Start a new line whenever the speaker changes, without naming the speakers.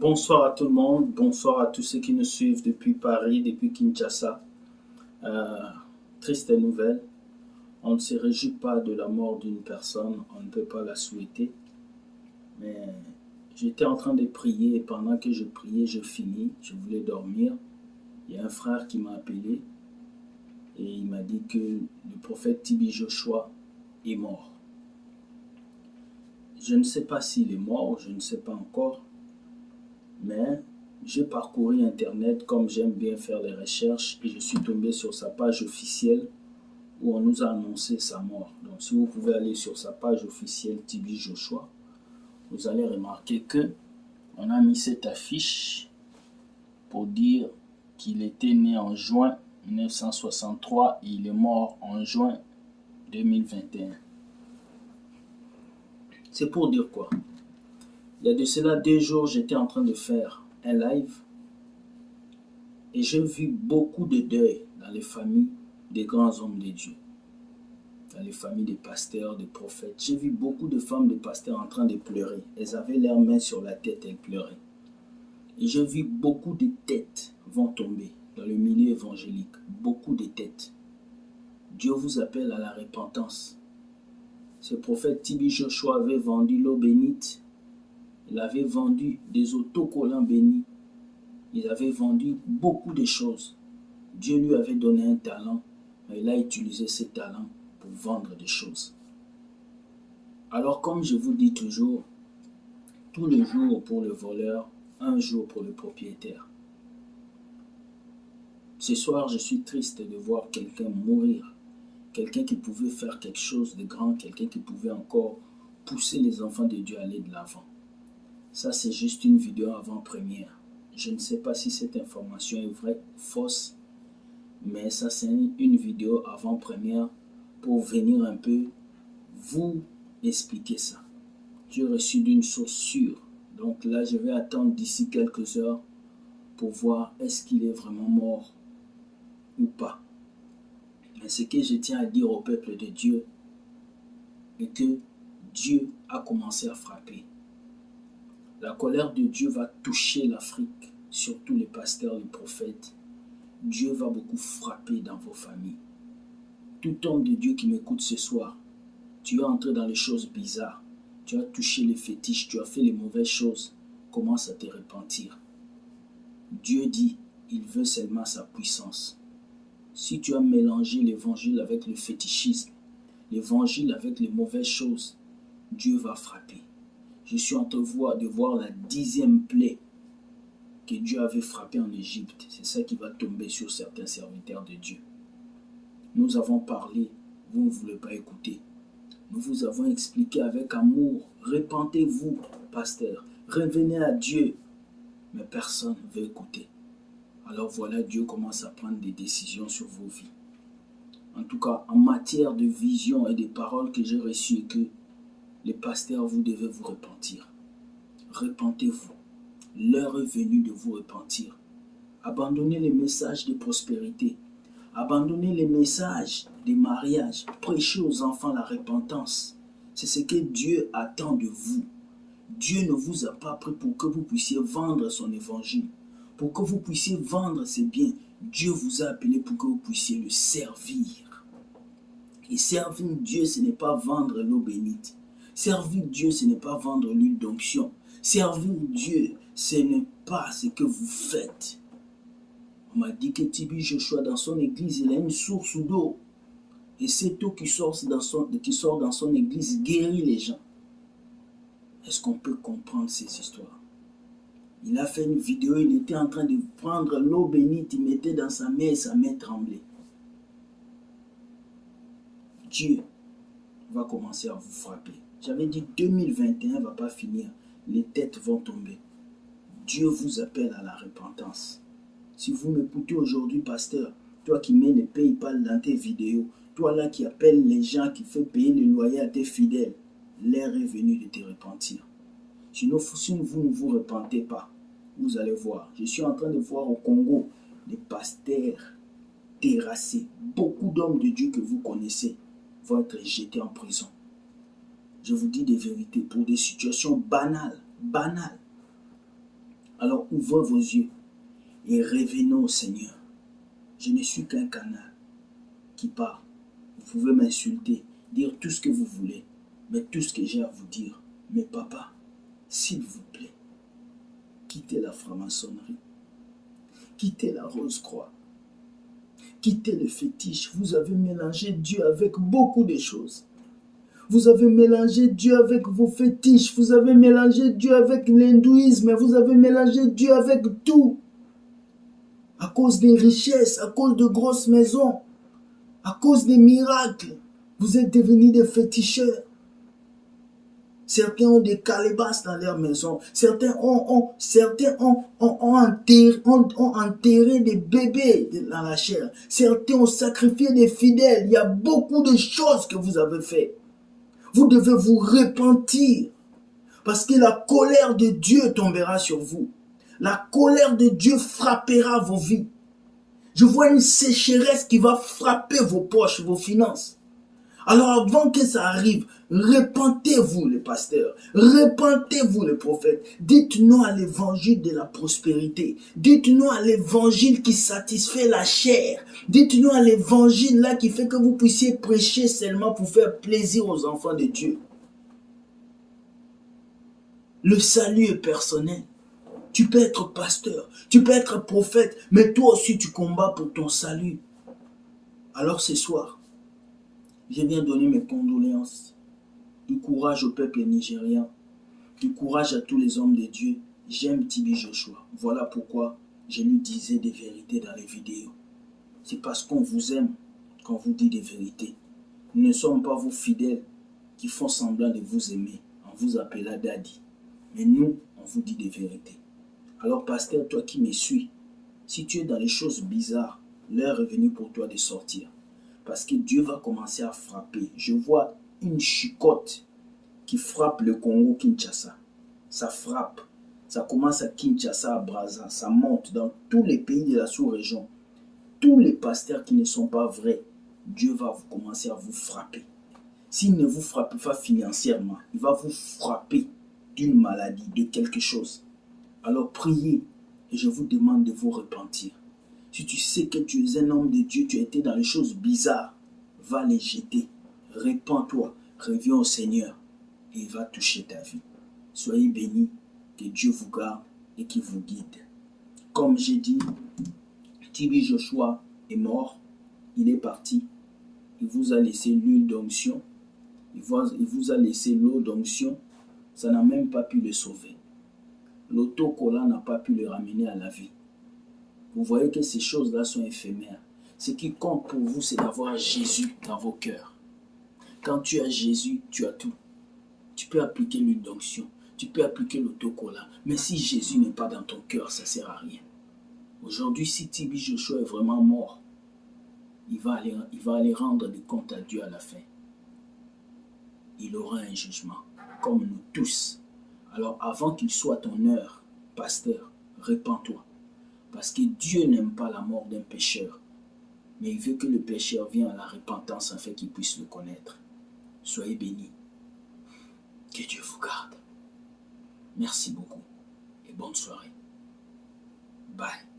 Bonsoir à tout le monde, bonsoir à tous ceux qui nous suivent depuis Paris, depuis Kinshasa. Euh, Triste nouvelle, on ne se réjouit pas de la mort d'une personne, on ne peut pas la souhaiter. Mais j'étais en train de prier et pendant que je priais, je finis, je voulais dormir. Il y a un frère qui m'a appelé et il m'a dit que le prophète Tibi Joshua est mort. Je ne sais pas s'il est mort, je ne sais pas encore, mais j'ai parcouru Internet comme j'aime bien faire les recherches et je suis tombé sur sa page officielle où on nous a annoncé sa mort. Donc si vous pouvez aller sur sa page officielle Tibi Joshua, vous allez remarquer que on a mis cette affiche pour dire qu'il était né en juin 1963 et il est mort en juin 2021. C'est pour dire quoi? Il y a de cela 2 jours, j'étais en train de faire un live et j'ai vu beaucoup de deuil dans les familles des grands hommes de Dieu, dans les familles des pasteurs, des prophètes. J'ai vu beaucoup de femmes de pasteurs en train de pleurer. Elles avaient leurs mains sur la tête, elles pleuraient. Et j'ai vu beaucoup de têtes vont tomber dans le milieu évangélique. Beaucoup de têtes. Dieu vous appelle à la repentance. Ce prophète Tibi Joshua avait vendu l'eau bénite. Il avait vendu des autocollants bénis. Il avait vendu beaucoup de choses. Dieu lui avait donné un talent, mais il a utilisé ce talent pour vendre des choses. Alors comme je vous dis toujours, tout le jour pour le voleur, un jour pour le propriétaire. Ce soir, je suis triste de voir quelqu'un mourir. Quelqu'un qui pouvait faire quelque chose de grand, quelqu'un qui pouvait encore pousser les enfants de Dieu à aller de l'avant. Ça, c'est juste une vidéo avant-première. Je ne sais pas si cette information est vraie ou fausse, mais ça, c'est une vidéo avant-première pour venir un peu vous expliquer ça. J'ai reçu d'une source sûre. Donc là, je vais attendre d'ici quelques heures pour voir est-ce qu'il est vraiment mort ou pas. Mais ce que je tiens à dire au peuple de Dieu est que Dieu a commencé à frapper. La colère de Dieu va toucher l'Afrique, surtout les pasteurs, les prophètes. Dieu va beaucoup frapper dans vos familles. Tout homme de Dieu qui m'écoute ce soir, tu es entré dans les choses bizarres. Tu as touché les fétiches, tu as fait les mauvaises choses. Commence à te repentir. Dieu dit, il veut seulement sa puissance. Si tu as mélangé l'évangile avec le fétichisme, l'évangile avec les mauvaises choses, Dieu va frapper. Je suis en train de voir la 10e plaie que Dieu avait frappée en Égypte. C'est ça qui va tomber sur certains serviteurs de Dieu. Nous avons parlé, vous ne voulez pas écouter. Nous vous avons expliqué avec amour, repentez-vous, pasteur, revenez à Dieu. Mais personne ne veut écouter. Alors voilà, Dieu commence à prendre des décisions sur vos vies. En tout cas, en matière de vision et de paroles que j'ai reçues, que les pasteurs, vous devez vous repentir. Repentez-vous. L'heure est venue de vous repentir. Abandonnez les messages de prospérité. Abandonnez les messages des mariages. Prêchez aux enfants la repentance. C'est ce que Dieu attend de vous. Dieu ne vous a pas pris pour que vous puissiez vendre son évangile, pour que vous puissiez vendre ses biens. Dieu vous a appelé pour que vous puissiez le servir. Et servir Dieu, ce n'est pas vendre l'eau bénite. Servir Dieu, ce n'est pas vendre l'huile d'onction. Servir Dieu, ce n'est pas ce que vous faites. On m'a dit que Tibi Joshua, dans son église, il a une source d'eau. Et cette eau qui sort dans son église guérit les gens. Est-ce qu'on peut comprendre ces histoires? Il a fait une vidéo, il était en train de prendre l'eau bénite, il mettait dans sa main et sa main tremblait. Dieu va commencer à vous frapper. J'avais dit 2021 ne va pas finir, les têtes vont tomber. Dieu vous appelle à la repentance. Si vous m'écoutez aujourd'hui, pasteur, toi qui mets les PayPal dans tes vidéos, toi là qui appelles les gens, qui fais payer le loyer à tes fidèles, l'heure est venue de te repentir. Sinon, si vous ne vous repentez pas, vous allez voir. Je suis en train de voir au Congo des pasteurs terrassés. Beaucoup d'hommes de Dieu que vous connaissez vont être jetés en prison. Je vous dis des vérités pour des situations banales. Alors ouvrez vos yeux et revenons au Seigneur. Je ne suis qu'un canal qui parle. Vous pouvez m'insulter, dire tout ce que vous voulez, mais tout ce que j'ai à vous dire, mais papa, s'il vous plaît, quittez la franc-maçonnerie, quittez la rose-croix, quittez le fétiche. Vous avez mélangé Dieu avec beaucoup de choses. Vous avez mélangé Dieu avec vos fétiches, vous avez mélangé Dieu avec l'hindouisme, vous avez mélangé Dieu avec tout. À cause des richesses, à cause de grosses maisons, à cause des miracles, vous êtes devenus des féticheurs. Certains ont des calebasses dans leur maison. Certains ont enterré des bébés dans la chair. Certains ont sacrifié des fidèles. Il y a beaucoup de choses que vous avez fait. Vous devez vous repentir. Parce que la colère de Dieu tombera sur vous. La colère de Dieu frappera vos vies. Je vois une sécheresse qui va frapper vos poches, vos finances. Alors avant que ça arrive, repentez-vous les pasteurs, repentez-vous les prophètes, dites-nous à l'évangile de la prospérité, dites-nous à l'évangile qui satisfait la chair, dites-nous à l'évangile là qui fait que vous puissiez prêcher seulement pour faire plaisir aux enfants de Dieu. Le salut est personnel. Tu peux être pasteur, tu peux être prophète, mais toi aussi tu combats pour ton salut. Alors ce soir, je viens donner mes condoléances, du courage au peuple nigérien, du courage à tous les hommes de Dieu. J'aime Tibi Joshua. Voilà pourquoi je lui disais des vérités dans les vidéos. C'est parce qu'on vous aime qu'on vous dit des vérités. Nous ne sommes pas vos fidèles qui font semblant de vous aimer en vous appelant Daddy. Mais nous, on vous dit des vérités. Alors pasteur, toi qui me suis, si tu es dans les choses bizarres, l'heure est venue pour toi de sortir. Parce que Dieu va commencer à frapper. Je vois une chicotte qui frappe le Congo-Kinshasa. Ça frappe. Ça commence à Kinshasa, à Brazza. Ça monte dans tous les pays de la sous-région. Tous les pasteurs qui ne sont pas vrais, Dieu va commencer à vous frapper. S'il ne vous frappe pas financièrement, il va vous frapper d'une maladie, de quelque chose. Alors priez et je vous demande de vous repentir. Si tu sais que tu es un homme de Dieu, tu as été dans les choses bizarres, va les jeter. Répands-toi, reviens au Seigneur et il va toucher ta vie. Soyez bénis, que Dieu vous garde et qu'il vous guide. Comme j'ai dit, Tibi Joshua est mort, il est parti. Il vous a laissé l'huile d'onction, il vous a laissé l'eau d'onction, ça n'a même pas pu le sauver. L'autocollant n'a pas pu le ramener à la vie. Vous voyez que ces choses-là sont éphémères. Ce qui compte pour vous, c'est d'avoir Jésus dans vos cœurs. Quand tu as Jésus, tu as tout. Tu peux appliquer l'huile d'onction, tu peux appliquer l'autocollant, mais si Jésus n'est pas dans ton cœur, ça ne sert à rien. Aujourd'hui, si Tibi Joshua est vraiment mort, il va aller rendre des comptes à Dieu à la fin. Il aura un jugement, comme nous tous. Alors avant qu'il soit ton heure, pasteur, répands-toi. Parce que Dieu n'aime pas la mort d'un pécheur, mais il veut que le pécheur vienne à la repentance afin qu'il puisse le connaître. Soyez bénis. Que Dieu vous garde. Merci beaucoup et bonne soirée. Bye.